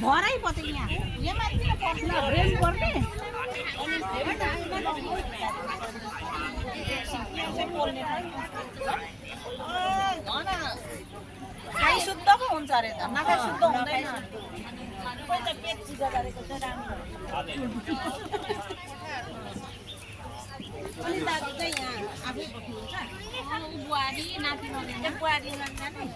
भरै पो यहाँ ब्रेन पर्ने खाइ शुद्ध पो हुन्छ अरे त नखाइ शुद्ध हुँदैन पहिला पेट चिजा गरेको चाहिँ राम्रो अनि दाजु चाहिँ यहाँ आफै बस्नुहुन्छ बुहारी नाति बुहारी नाति